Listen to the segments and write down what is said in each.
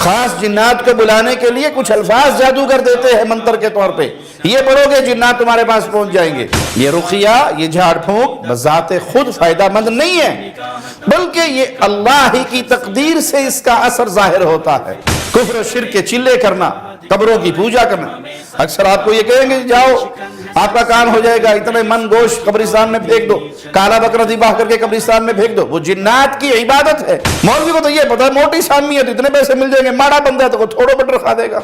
خاص جنات کو بلانے کے لیے کچھ الفاظ جادوگر دیتے ہیں منتر کے طور پہ، یہ پڑھو گے جنات تمہارے پاس پہنچ جائیں گے۔ یہ رقیہ، یہ جھاڑ پھونک بذات خود فائدہ مند نہیں ہے، بلکہ یہ اللہ ہی کی تقدیر سے اس کا اثر ظاہر ہوتا ہے۔ کفر و شرک کے چلے کرنا، قبروں کی پوجا کرنا، اکثر آپ کو یہ کہیں گے جاؤ آپ کا کام ہو جائے گا، اتنے من گوشت قبرستان میں پھینک دو، کالا بکرا ذبح کر کے قبرستان میں پھینک دو، وہ جنات کی عبادت ہے۔ مولوی کو تو یہ پتا ہے موٹی سامی ہے تو اتنے پیسے مل جائیں گے، ماڑا بندہ ہے تو وہ تھوڑا بٹر کھا دے گا۔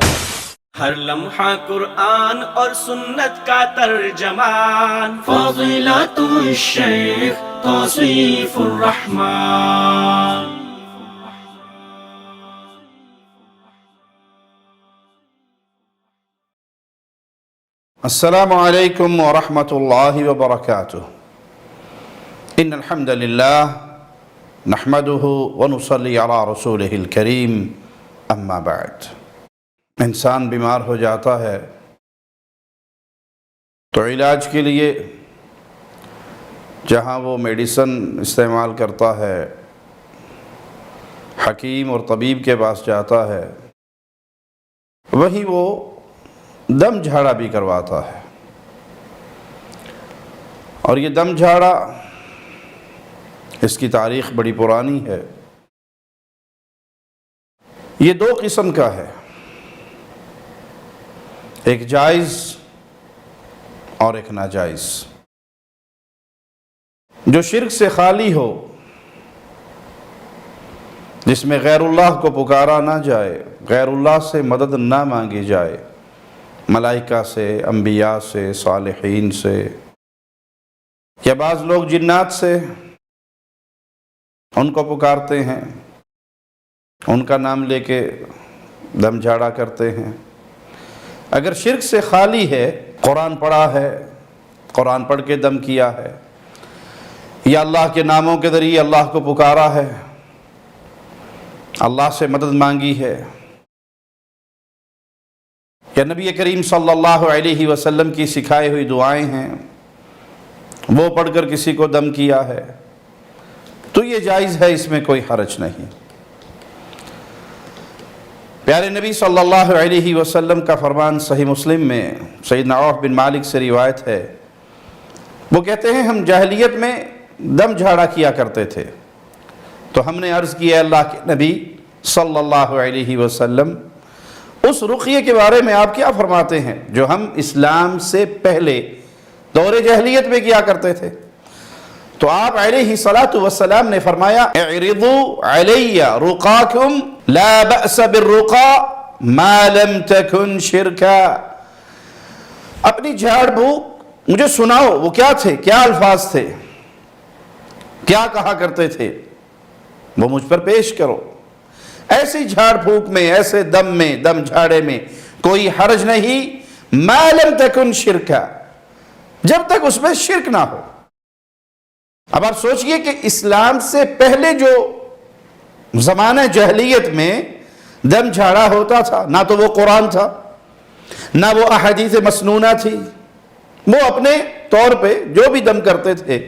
ہر لمحہ قرآن اور سنت کا ترجمان، فضیلت الشیخ توصیف الرحمن۔ السلام علیکم ورحمۃ اللہ وبرکاتہ۔ ان الحمد للہ نحمده ونصلی علی رسولہ الکریم، اما بعد۔ انسان بیمار ہو جاتا ہے تو علاج کے لیے جہاں وہ میڈیسن استعمال کرتا ہے، حکیم اور طبیب کے پاس جاتا ہے، وہیں وہ دم جھاڑا بھی کرواتا ہے۔ اور یہ دم جھاڑا اس کی تاریخ بڑی پرانی ہے۔ یہ دو قسم کا ہے، ایک جائز اور ایک ناجائز۔ جو شرک سے خالی ہو، جس میں غیر اللہ کو پکارا نہ جائے، غیر اللہ سے مدد نہ مانگی جائے، ملائکہ سے، انبیاء سے، صالحین سے، یا بعض لوگ جنات سے ان کو پکارتے ہیں، ان کا نام لے کے دم جھاڑا کرتے ہیں۔ اگر شرک سے خالی ہے، قرآن پڑھا ہے، قرآن پڑھ کے دم کیا ہے، یا اللہ کے ناموں کے ذریعے اللہ کو پکارا ہے، اللہ سے مدد مانگی ہے، یا نبی کریم صلی اللہ علیہ وسلم کی سکھائی ہوئی دعائیں ہیں، وہ پڑھ کر کسی کو دم کیا ہے، تو یہ جائز ہے، اس میں کوئی حرج نہیں۔ پیارے نبی صلی اللہ علیہ وسلم کا فرمان صحیح مسلم میں سیدنا عوف بن مالک سے روایت ہے، وہ کہتے ہیں ہم جاہلیت میں دم جھاڑا کیا کرتے تھے، تو ہم نے عرض کیا اللہ کے نبی صلی اللہ علیہ وسلم، اس رقیے کے بارے میں آپ کیا فرماتے ہیں جو ہم اسلام سے پہلے دور جاہلیت میں کیا کرتے تھے؟ تو آپ علیہ السلام نے فرمایا اعرضوا علی رقاکم لا بأس بالرقا ما لم تکن شرکا۔ اپنی جھاڑ بھوک مجھے سناؤ، وہ کیا تھے، کیا الفاظ تھے، کیا کہا کرتے تھے، وہ مجھ پر پیش کرو۔ ایسی جھاڑ پھونک میں، ایسے دم میں، دم جھاڑے میں کوئی حرج نہیں، ما لم تکن شرکا، جب تک اس میں شرک نہ ہو۔ اب آپ سوچئے کہ اسلام سے پہلے جو زمانہ جاہلیت میں دم جھاڑا ہوتا تھا، نہ تو وہ قرآن تھا، نہ وہ احادیث مسنونہ تھی، وہ اپنے طور پہ جو بھی دم کرتے تھے،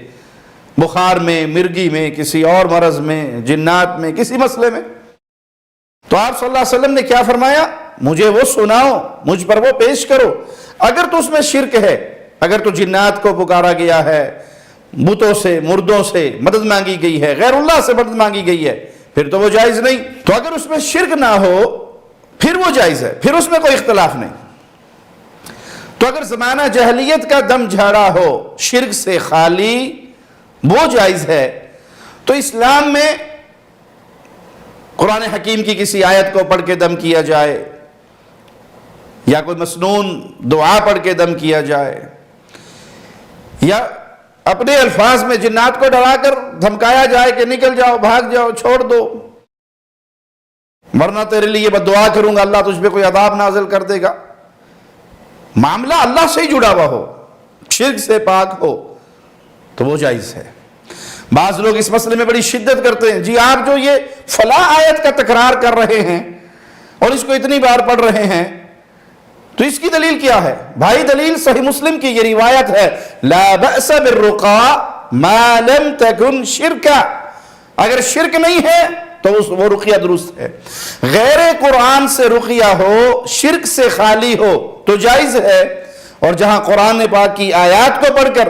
بخار میں، مرگی میں، کسی اور مرض میں، جنات میں، کسی مسئلے میں، تو آپ صلی اللہ علیہ وسلم نے کیا فرمایا؟ مجھے وہ سناؤ، مجھ پر وہ پیش کرو۔ اگر تو اس میں شرک ہے، اگر تو جنات کو پکارا گیا ہے، بتوں سے، مردوں سے مدد مانگی گئی ہے، غیر اللہ سے مدد مانگی گئی ہے، پھر تو وہ جائز نہیں۔ تو اگر اس میں شرک نہ ہو پھر وہ جائز ہے، پھر اس میں کوئی اختلاف نہیں۔ تو اگر زمانہ جاہلیت کا دم جھاڑا ہو شرک سے خالی، وہ جائز ہے، تو اسلام میں قرآن حکیم کی کسی آیت کو پڑھ کے دم کیا جائے، یا کوئی مسنون دعا پڑھ کے دم کیا جائے، یا اپنے الفاظ میں جنات کو ڈرا کر دھمکایا جائے کہ نکل جاؤ، بھاگ جاؤ، چھوڑ دو، ورنہ تیرے لیے میں دعا کروں گا اللہ تجھ پہ کوئی عذاب نازل کر دے گا، معاملہ اللہ سے ہی جڑا ہوا ہو، شرک سے پاک ہو، تو وہ جائز ہے۔ بعض لوگ اس مسئلے میں بڑی شدت کرتے ہیں، جی آپ جو یہ فلاں آیت کا تکرار کر رہے ہیں اور اس کو اتنی بار پڑھ رہے ہیں، تو اس کی دلیل کیا ہے؟ بھائی دلیل صحیح مسلم کی یہ روایت ہے، لا بأس بالرقا ما لم تکن شرکا، اگر شرک نہیں ہے تو وہ رقیہ درست ہے. غیر قرآن سے رقیہ ہو، شرک سے خالی ہو تو جائز ہے. اور جہاں قرآن پاک کی آیات کو پڑھ کر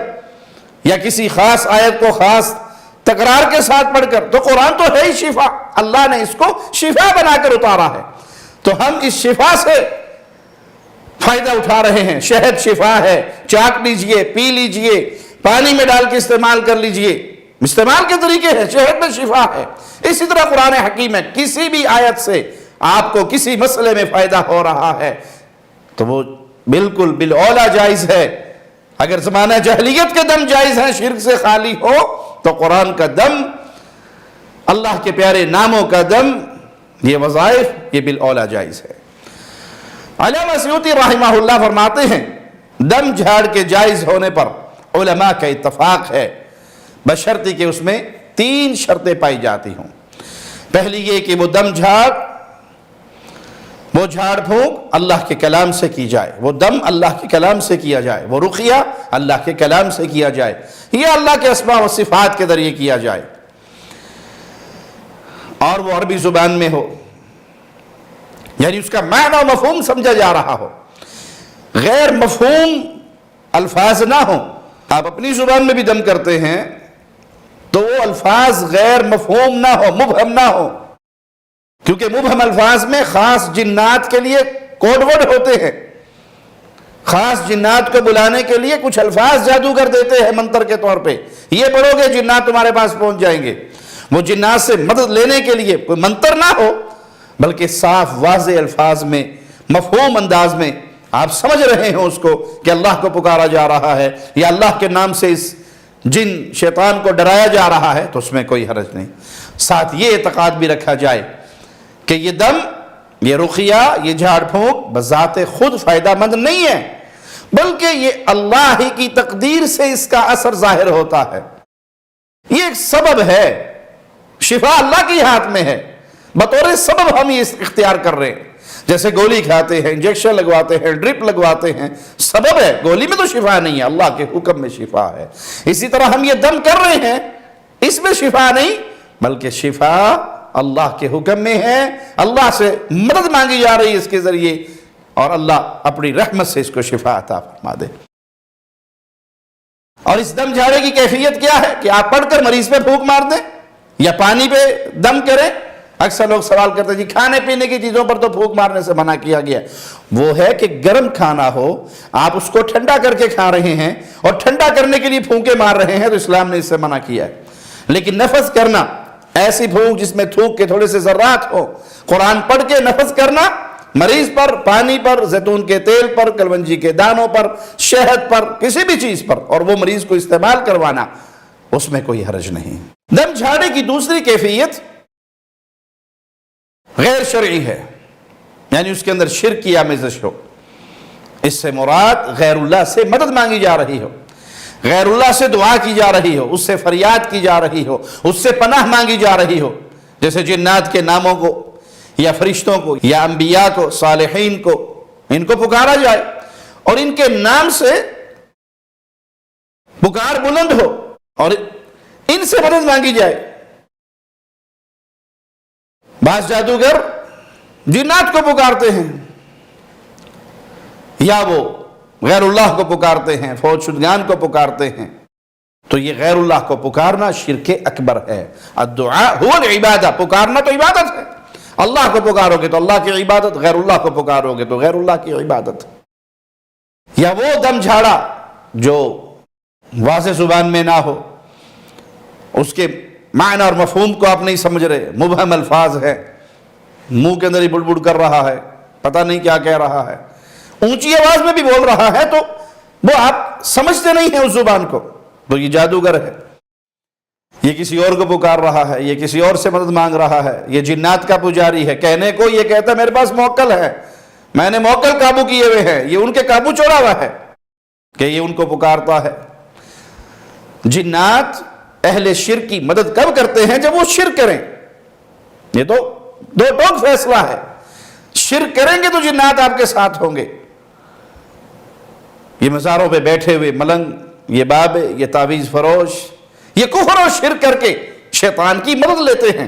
یا کسی خاص آیت کو خاص تکرار کے ساتھ پڑھ کر، تو قرآن تو ہے ہی شفا، اللہ نے اس کو شفا بنا کر اتارا ہے، تو ہم اس شفا سے فائدہ اٹھا رہے ہیں. شہد شفا ہے، چاک لیجئے، پی لیجئے، پانی میں ڈال کے استعمال کر لیجئے، استعمال کے طریقے ہیں. شہد میں شفا ہے. اسی طرح قرآن حکیم ہے، کسی بھی آیت سے آپ کو کسی مسئلے میں فائدہ ہو رہا ہے تو وہ بالکل بالاولیٰ جائز ہے. اگر زمانہ جاہلیت کے دم جائز ہیں، شرک سے خالی ہو، تو قرآن کا دم، اللہ کے پیارے ناموں کا دم، یہ وظائف، یہ بالاولیٰ جائز ہے. علامہ سیوطی رحمہ اللہ فرماتے ہیں دم جھاڑ کے جائز ہونے پر علماء کا اتفاق ہے، بشرطی کہ اس میں 3 شرطیں پائی جاتی ہوں. پہلی یہ کہ وہ دم جھاڑ، وہ جھاڑ پھونک اللہ کے کلام سے کی جائے، وہ دم اللہ کے کلام سے کیا جائے، وہ رقیہ اللہ کے کلام سے کیا جائے، یہ اللہ کے اسماء و صفات کے ذریعے کیا جائے، اور وہ عربی زبان میں ہو، یعنی اس کا معنی و مفہوم سمجھا جا رہا ہو، غیر مفہوم الفاظ نہ ہوں. آپ اپنی زبان میں بھی دم کرتے ہیں تو وہ الفاظ غیر مفہوم نہ ہو، مبہم نہ ہو، کیونکہ مبہم الفاظ میں خاص جنات کے لیے کوڈ ورڈ ہوتے ہیں. خاص جنات کو بلانے کے لیے کچھ الفاظ جادوگر دیتے ہیں منتر کے طور پہ، یہ پڑھو گے جنات تمہارے پاس پہنچ جائیں گے. وہ جنات سے مدد لینے کے لیے کوئی منتر نہ ہو، بلکہ صاف واضح الفاظ میں، مفہوم انداز میں آپ سمجھ رہے ہیں اس کو کہ اللہ کو پکارا جا رہا ہے یا اللہ کے نام سے اس جن شیطان کو ڈرایا جا رہا ہے، تو اس میں کوئی حرج نہیں. ساتھ یہ اعتقاد بھی رکھا جائے کہ یہ دم، یہ رقیہ، یہ جھاڑ پھونک بذات خود فائدہ مند نہیں ہے، بلکہ یہ اللہ ہی کی تقدیر سے اس کا اثر ظاہر ہوتا ہے. یہ ایک سبب ہے، شفا اللہ کے ہاتھ میں ہے، بطور سبب ہم یہ اختیار کر رہے ہیں. جیسے گولی کھاتے ہیں، انجیکشن لگواتے ہیں، ڈرپ لگواتے ہیں، سبب ہے، گولی میں تو شفا نہیں ہے، اللہ کے حکم میں شفا ہے. اسی طرح ہم یہ دم کر رہے ہیں، اس میں شفا نہیں، بلکہ شفا اللہ کے حکم میں ہے، اللہ سے مدد مانگی جا رہی ہے اس کے ذریعے، اور اللہ اپنی رحمت سے اس کو شفا عطا فرما دے. اور اس دم جھاڑے کی کیفیت کیا ہے کہ آپ پڑھ کر مریض پہ پھونک مار دیں یا پانی پہ دم کریں. اکثر لوگ سوال کرتے ہیں جی کھانے پینے کی چیزوں پر تو پھونک مارنے سے منع کیا گیا. وہ ہے کہ گرم کھانا ہو، آپ اس کو ٹھنڈا کر کے کھا رہے ہیں اور ٹھنڈا کرنے کے لیے پھونکے مار رہے ہیں، تو اسلام نے اس سے منع کیا ہے. لیکن نفذ کرنا، ایسی پھونک جس میں تھوک کے تھوڑے سے ذرات ہو، قرآن پڑھ کے نفذ کرنا مریض پر، پانی پر، زیتون کے تیل پر، کلونجی کے دانوں پر، شہد پر، کسی بھی چیز پر، اور وہ مریض کو استعمال کروانا، اس میں کوئی حرج نہیں. دم جھاڑے کی دوسری کیفیت غیر شرعی ہے، یعنی اس کے اندر شرک کی آمیزش ہو. اس سے مراد غیر اللہ سے مدد مانگی جا رہی ہو، غیر اللہ سے دعا کی جا رہی ہو، اس سے فریاد کی جا رہی ہو، اس سے پناہ مانگی جا رہی ہو. جیسے جنات کے ناموں کو یا فرشتوں کو یا انبیاء کو، صالحین کو، ان کو پکارا جائے اور ان کے نام سے پکار بلند ہو اور ان سے مدد مانگی جائے. بعض جادوگر جنات کو پکارتے ہیں یا وہ غیر اللہ کو پکارتے ہیں، فوج شدگان کو پکارتے ہیں، تو یہ غیر اللہ کو پکارنا شرک اکبر ہے. الدعاء هو العبادہ، پکارنا تو عبادت ہے. اللہ کو پکارو گے تو اللہ کی عبادت، غیر اللہ کو پکارو گے تو غیر اللہ کی عبادت. یا وہ دم جھاڑا جو واضح زبان میں نہ ہو، اس کے معنی اور مفہوم کو آپ نہیں سمجھ رہے، مبہم الفاظ ہے، منہ کے اندر ہی بڑ بڑ کر رہا ہے، پتہ نہیں کیا کہہ رہا ہے، اونچی آواز میں بھی بول رہا ہے، تو وہ آپ سمجھتے نہیں ہیں اس زبان کو، تو یہ جادوگر ہے. یہ کسی اور کو پکار رہا ہے، یہ کسی اور سے مدد مانگ رہا ہے، یہ جنات کا پجاری ہے. کہنے کو یہ کہتا ہے میرے پاس موکل ہے، میں نے موکل قابو کیے ہوئے ہیں، یہ ان کے قابو چھوڑا ہوا ہے کہ یہ ان کو پکارتا ہے. جنات اہل شرک کی مدد کب کرتے ہیں؟ جب وہ شرک کریں. یہ تو دو ٹوک فیصلہ ہے. شرک کریں گے تو جنات آپ کے ساتھ ہوں گے. یہ مزاروں پہ بیٹھے ہوئے ملنگ، یہ بابے، یہ تعویذ فروش، یہ کفر اور شرک کر کے شیطان کی مدد لیتے ہیں.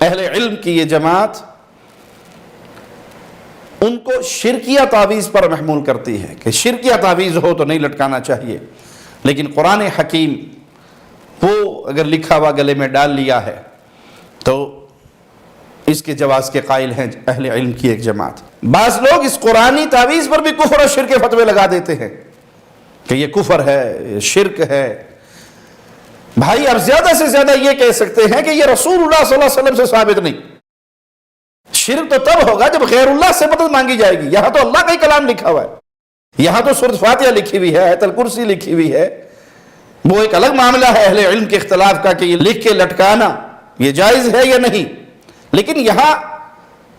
اہل علم کی یہ جماعت ان کو شرکیہ تعویذ پر محمول کرتی ہے کہ شرکیہ تعویذ ہو تو نہیں لٹکانا چاہیے، لیکن قرآن حکیم وہ اگر لکھا ہوا گلے میں ڈال لیا ہے تو اس کے جواز کے قائل ہیں اہل علم کی ایک جماعت۔ بعض لوگ اس قرآنی تعویذ پر بھی کفر اور شرک کے فتوے لگا دیتے ہیں کہ یہ کفر ہے، یہ شرک ہے۔ بھائی اب زیادہ سے زیادہ یہ کہہ سکتے ہیں کہ یہ رسول اللہ صلی اللہ علیہ وسلم سے ثابت نہیں۔ شرک تو تب ہوگا جب غیر اللہ سے مدد مانگی جائے گی۔ یہاں تو اللہ کا ہی کلام لکھا ہوا ہے، یہاں تو سورۃ فاتحہ لکھی ہوئی ہے، آیت الکرسی لکھی ہوئی ہے۔ وہ ایک الگ معاملہ ہے اہل علم کے اختلاف کا کہ یہ لکھ کے لٹکانا یہ جائز ہے یا نہیں، لیکن یہاں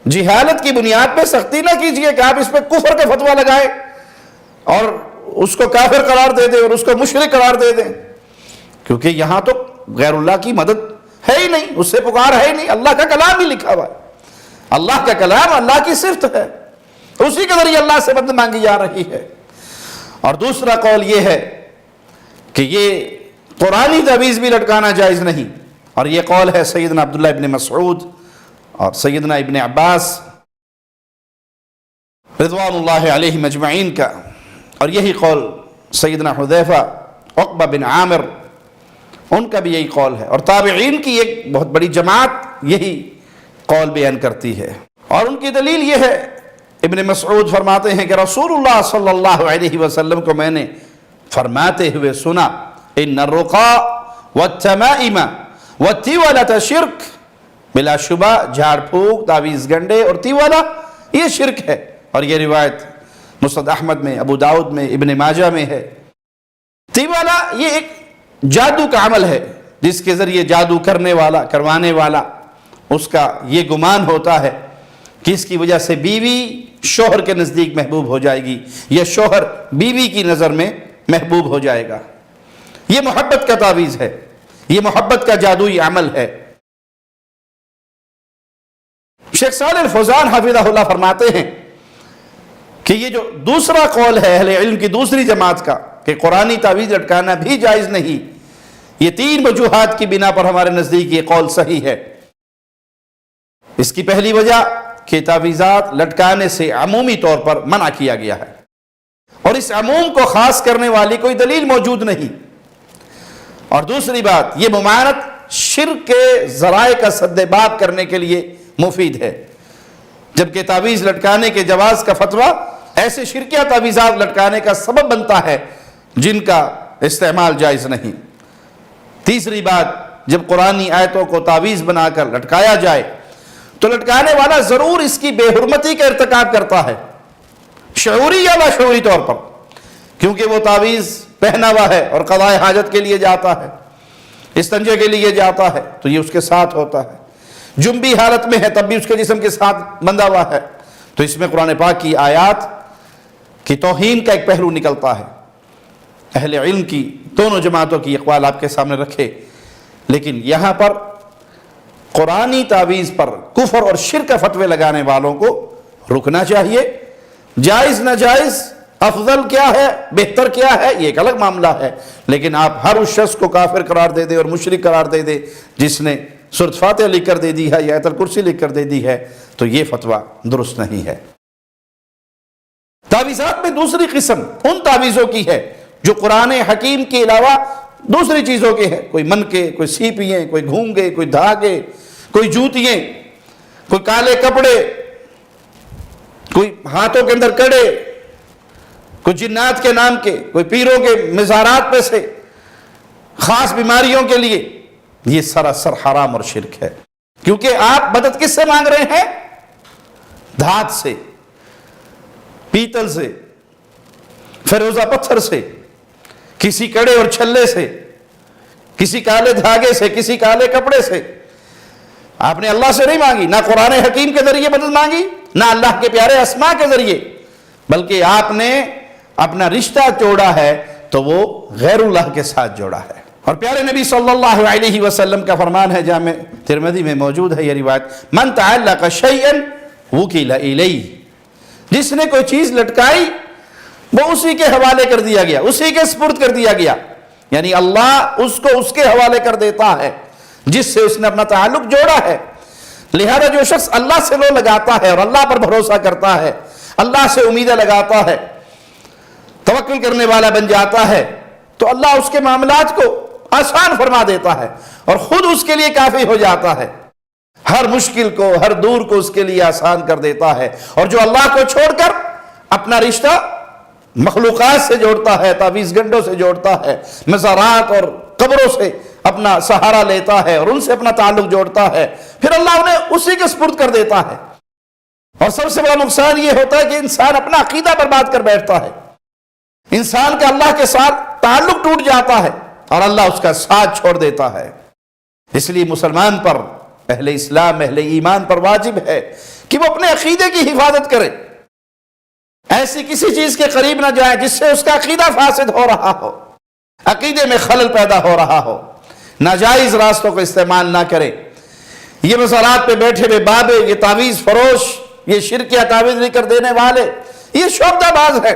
جہالت کی بنیاد پہ سختی نہ کیجئے کہ آپ اس پہ کفر کا فتویٰ لگائیں اور اس کو کافر قرار دے دیں اور اس کو مشرک قرار دے دیں، کیونکہ یہاں تو غیر اللہ کی مدد ہے ہی نہیں، اس سے پکار ہے ہی نہیں، اللہ کا کلام ہی لکھا ہوا ہے۔ اللہ کا کلام اللہ کی صفت ہے، اسی کے ذریعے اللہ سے مدد مانگی جا رہی ہے۔ اور دوسرا قول یہ ہے کہ یہ قرآنی تعویذ بھی لٹکانا جائز نہیں، اور یہ قول ہے سیدنا عبداللہ ابن مسعود اور سیدنا ابن عباس رضوان اللہ علیہم اجمعین کا، اور یہی قول سیدنا حذیفہ، عقبہ بن عامر، ان کا بھی یہی قول ہے، اور تابعین کی ایک بہت بڑی جماعت یہی قول بیان کرتی ہے۔ اور ان کی دلیل یہ ہے، ابن مسعود فرماتے ہیں کہ رسول اللہ صلی اللہ علیہ وسلم کو میں نے فرماتے ہوئے سنا، ان الرقا والتمائم والتیولۃ شرک، بلا شبہ جھاڑ پھونک، تعویذ گنڈے اور تیولہ یہ شرک ہے۔ اور یہ روایت مسند احمد میں، ابو داؤد میں، ابن ماجہ میں ہے۔ تیولہ یہ ایک جادو کا عمل ہے جس کے ذریعے جادو کرنے والا، کروانے والا، اس کا یہ گمان ہوتا ہے کہ اس کی وجہ سے بیوی شوہر کے نزدیک محبوب ہو جائے گی یا شوہر بیوی کی نظر میں محبوب ہو جائے گا۔ یہ محبت کا تعویذ ہے، یہ محبت کا جادوئی عمل ہے۔ شیخ صالح الفوزان حفظہ اللہ فرماتے ہیں کہ یہ جو دوسرا قول ہے اہل علم کی دوسری جماعت کا کہ قرآنی تعویذ لٹکانا بھی جائز نہیں، یہ تین وجوہات کی بنا پر ہمارے نزدیک یہ قول صحیح ہے۔ اس کی پہلی وجہ کہ تعویذات لٹکانے سے عمومی طور پر منع کیا گیا ہے، اور اس عموم کو خاص کرنے والی کوئی دلیل موجود نہیں۔ اور دوسری بات، یہ ممانعت شرک کے ذرائع کا سد باب کرنے کے لیے مفید ہے، جبکہ تعویذ لٹکانے کے جواز کا فتویٰ ایسے شرکیہ تعویذات لٹکانے کا سبب بنتا ہے جن کا استعمال جائز نہیں۔ تیسری بات، جب قرآنی آیتوں کو تعویذ بنا کر لٹکایا جائے تو لٹکانے والا ضرور اس کی بے حرمتی کا ارتکاب کرتا ہے، شعوری یا لاشعوری طور پر، کیونکہ وہ تعویذ پہنا ہوا ہے اور قضاء حاجت کے لیے جاتا ہے، استنجے کے لیے جاتا ہے تو یہ اس کے ساتھ ہوتا ہے، جنبی حالت میں ہے تب بھی اس کے جسم کے ساتھ بندھا ہوا ہے، تو اس میں قرآن پاک کی آیات کی توہین کا ایک پہلو نکلتا ہے۔ اہل علم کی دونوں جماعتوں کی اقوال آپ کے سامنے رکھے، لیکن یہاں پر قرآنی تعویذ پر کفر اور شرک کا فتوے لگانے والوں کو رکنا چاہیے۔ جائز ناجائز، افضل کیا ہے، بہتر کیا ہے، یہ ایک الگ معاملہ ہے، لیکن آپ ہر اس شخص کو کافر قرار دے دے اور مشرک قرار دے دے جس نے سورۃ فاتحہ لکھ کر دے دی ہے یا آیت الکرسی لکھ کر دے دی ہے، تو یہ فتویٰ درست نہیں ہے۔ تعویذات میں دوسری قسم ان تعویذوں کی ہے جو قرآن حکیم کے علاوہ دوسری چیزوں کے ہیں، کوئی من کے، کوئی سیپیاں، کوئی گھونگے، کوئی دھاگے، کوئی جوتیاں، کوئی کالے کپڑے، کوئی ہاتھوں کے اندر کڑے، کوئی جنات کے نام کے، کوئی پیروں کے مزارات میں سے خاص بیماریوں کے لیے، یہ سراسر حرام اور شرک ہے، کیونکہ آپ مدد کس سے مانگ رہے ہیں؟ دھات سے، پیتل سے، فیروزہ پتھر سے، کسی کڑے اور چھلے سے، کسی کالے دھاگے سے، کسی کالے کپڑے سے۔ آپ نے اللہ سے نہیں مانگی، نہ قرآن حکیم کے ذریعے مدد مانگی، نہ اللہ کے پیارے اسماء کے ذریعے، بلکہ آپ نے اپنا رشتہ جوڑا ہے تو وہ غیر اللہ کے ساتھ جوڑا ہے۔ اور پیارے نبی صلی اللہ علیہ وسلم کا فرمان ہے، جامع ترمذی میں موجود ہے یہ روایت، من تعلق شیئا وکل الیہ، جس نے کوئی چیز لٹکائی وہ اسی کے حوالے کر دیا گیا، اسی کے سپرد کر دیا گیا، یعنی اللہ اس کو اس کے حوالے کر دیتا ہے جس سے اس نے اپنا تعلق جوڑا ہے۔ لہذا جو شخص اللہ سے لو لگاتا ہے اور اللہ پر بھروسہ کرتا ہے، اللہ سے امیدیں لگاتا ہے، توکل کرنے والا بن جاتا ہے، تو اللہ اس کے معاملات کو آسان فرما دیتا ہے اور خود اس کے لیے کافی ہو جاتا ہے، ہر مشکل کو، ہر دور کو اس کے لیے آسان کر دیتا ہے۔ اور جو اللہ کو چھوڑ کر اپنا رشتہ مخلوقات سے جوڑتا ہے، تعویذ گنڈوں سے جوڑتا ہے، مزارات اور قبروں سے اپنا سہارا لیتا ہے اور ان سے اپنا تعلق جوڑتا ہے، پھر اللہ انہیں اسی کے سپرد کر دیتا ہے۔ اور سب سے بڑا نقصان یہ ہوتا ہے کہ انسان اپنا عقیدہ برباد کر بیٹھتا ہے، انسان کا اللہ کے ساتھ تعلق ٹوٹ جاتا ہے اور اللہ اس کا ساتھ چھوڑ دیتا ہے۔ اس لیے مسلمان پر، اہل اسلام، اہل ایمان پر واجب ہے کہ وہ اپنے عقیدے کی حفاظت کرے، ایسی کسی چیز کے قریب نہ جائے جس سے اس کا عقیدہ فاسد ہو رہا ہو، عقیدے میں خلل پیدا ہو رہا ہو، ناجائز راستوں کو استعمال نہ کرے۔ یہ مزارات پہ بیٹھے ہوئے بابے، یہ تعویذ فروش، یہ شرکیہ تعویذ لے کر دینے والے، یہ شعبدہ باز ہے،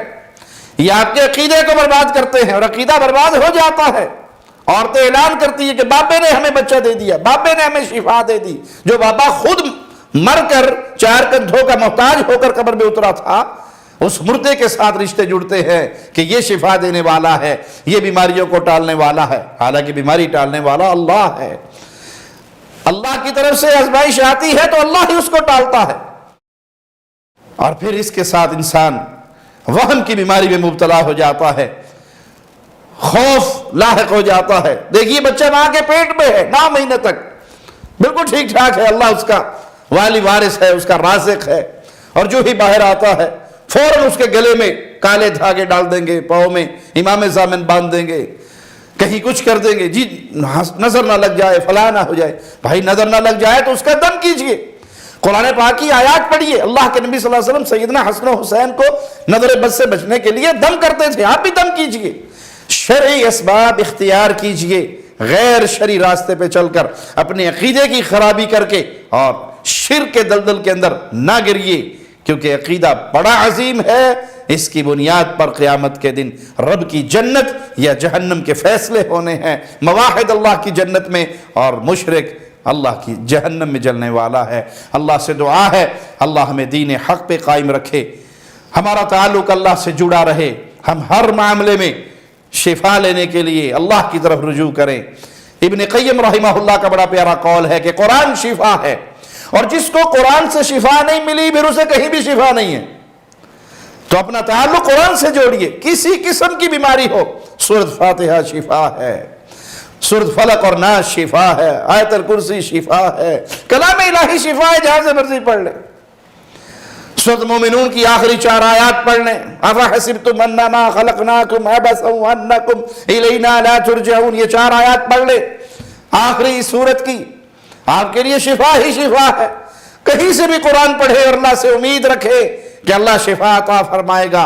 یہ آپ کے عقیدے کو برباد کرتے ہیں اور عقیدہ برباد ہو جاتا ہے۔ عورتیں اعلان کرتی ہیں کہ بابے نے ہمیں بچہ دے دیا، بابے نے ہمیں شفا دے دی۔ جو بابا خود مر کر چار کندھوں کا محتاج ہو کر قبر میں اترا تھا، اس مردے کے ساتھ رشتے جڑتے ہیں کہ یہ شفا دینے والا ہے، یہ بیماریوں کو ٹالنے والا ہے، حالانکہ بیماری ٹالنے والا اللہ ہے۔ اللہ کی طرف سے آزمائش آتی ہے تو اللہ ہی اس کو ٹالتا ہے، اور پھر اس کے ساتھ انسان وہم کی بیماری میں مبتلا ہو جاتا ہے، خوف لاحق ہو جاتا ہے۔ دیکھیے بچہ ماں کے پیٹ میں ہے 9 مہینے تک، بالکل ٹھیک ٹھاک ہے، اللہ اس کا والی وارث ہے، اس کا رازق ہے، اور جو ہی باہر آتا ہے فوراً اس کے گلے میں کالے دھاگے ڈال دیں گے، پاؤں میں امام زامن باندھ دیں گے، کہیں کچھ کر دیں گے، جی نظر نہ لگ جائے، فلاں نہ ہو جائے۔ بھائی نظر نہ لگ جائے تو اس کا دم کیجئے، قرآن پاک کی آیات پڑھیے۔ اللہ کے نبی صلی اللہ علیہ وسلم سیدنا حسن و حسین کو نظر بد سے بچنے کے لیے دم کرتے تھے، آپ بھی دم کیجئے، شرعی اسباب اختیار کیجئے، غیر شرعی راستے پہ چل کر اپنے عقیدے کی خرابی کر کے اور شرک کے دلدل کے اندر نہ گریے، کیونکہ عقیدہ بڑا عظیم ہے، اس کی بنیاد پر قیامت کے دن رب کی جنت یا جہنم کے فیصلے ہونے ہیں۔ موحد اللہ کی جنت میں اور مشرک اللہ کی جہنم میں جلنے والا ہے۔ اللہ سے دعا ہے اللہ ہمیں دین حق پہ قائم رکھے، ہمارا تعلق اللہ سے جڑا رہے، ہم ہر معاملے میں شفا لینے کے لیے اللہ کی طرف رجوع کریں۔ ابن قیم رحمہ اللہ کا بڑا پیارا قول ہے کہ قرآن شفا ہے، اور جس کو قرآن سے شفا نہیں ملی پھر اسے کہیں بھی شفا نہیں ہے۔ تو اپنا تعلق قرآن سے جوڑیے، کسی قسم کی بیماری ہو، سورۃ فاتحہ شفا ہے، سورۃ فلق اور ناس شفا ہے، آیت الکرسی شفا ہے، کلام الہی شفا ہے، جہاں سے مرضی پڑھ لیں۔ سورۃ مومنون کی آخری 4 آیات پڑھ لیں، افحسبتم انما خلقناکم عبثا وانکم الینا لا ترجعون، یہ 4 آیات پڑھ لیں آخری سورت کی، آپ کے لیے شفا ہی شفا ہے۔ کہیں سے بھی قرآن پڑھے اور اللہ سے امید رکھے کہ اللہ شفا عطا فرمائے گا۔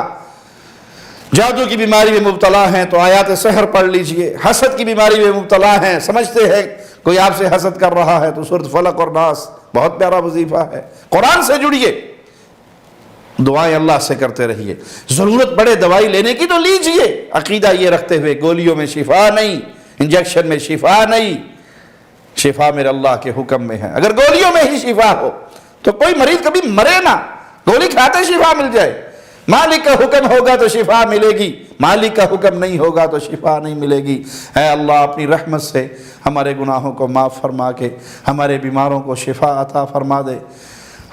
جادو کی بیماری میں مبتلا ہیں تو آیات سحر پڑھ لیجئے، حسد کی بیماری میں مبتلا ہیں، سمجھتے ہیں کوئی آپ سے حسد کر رہا ہے تو سورۃ فلق اور ناس بہت پیارا وظیفہ ہے۔ قرآن سے جڑیے، دعائیں اللہ سے کرتے رہیے، ضرورت پڑے دوائی لینے کی تو لیجئے، عقیدہ یہ رکھتے ہوئے گولیوں میں شفا نہیں، انجیکشن میں شفا نہیں، شفا میرے اللہ کے حکم میں ہے۔ اگر گولیوں میں ہی شفا ہو تو کوئی مریض کبھی مرے نہ، گولی کھاتے شفا مل جائے۔ مالک کا حکم ہوگا تو شفا ملے گی، مالک کا حکم نہیں ہوگا تو شفا نہیں ملے گی۔ اے اللہ اپنی رحمت سے ہمارے گناہوں کو معاف فرما کے ہمارے بیماروں کو شفا عطا فرما دے،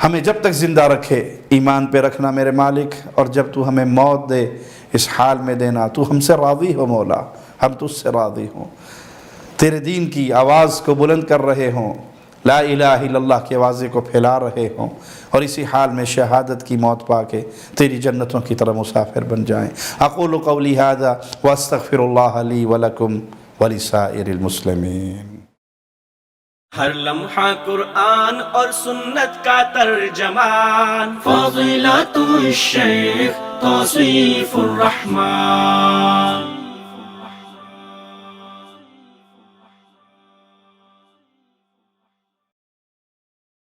ہمیں جب تک زندہ رکھے ایمان پہ رکھنا میرے مالک، اور جب تو ہمیں موت دے اس حال میں دینا، تو ہم سے راضی ہو مولا، ہم تجھ سے راضی ہوں، تیرے دین کی آواز کو بلند کر رہے ہوں، لا الہ الا اللہ کی آوازیں کو پھیلا رہے ہوں، اور اسی حال میں شہادت کی موت پا کے تیری جنتوں کی طرح مسافر بن جائیں۔ اقول قولی ھذا واستغفر اللہ لی ولکم ولسائر المسلمین۔ ہر لمحہ قرآن اور سنت کا ترجمان، فضیلت الشیخ توصیف الرحمان۔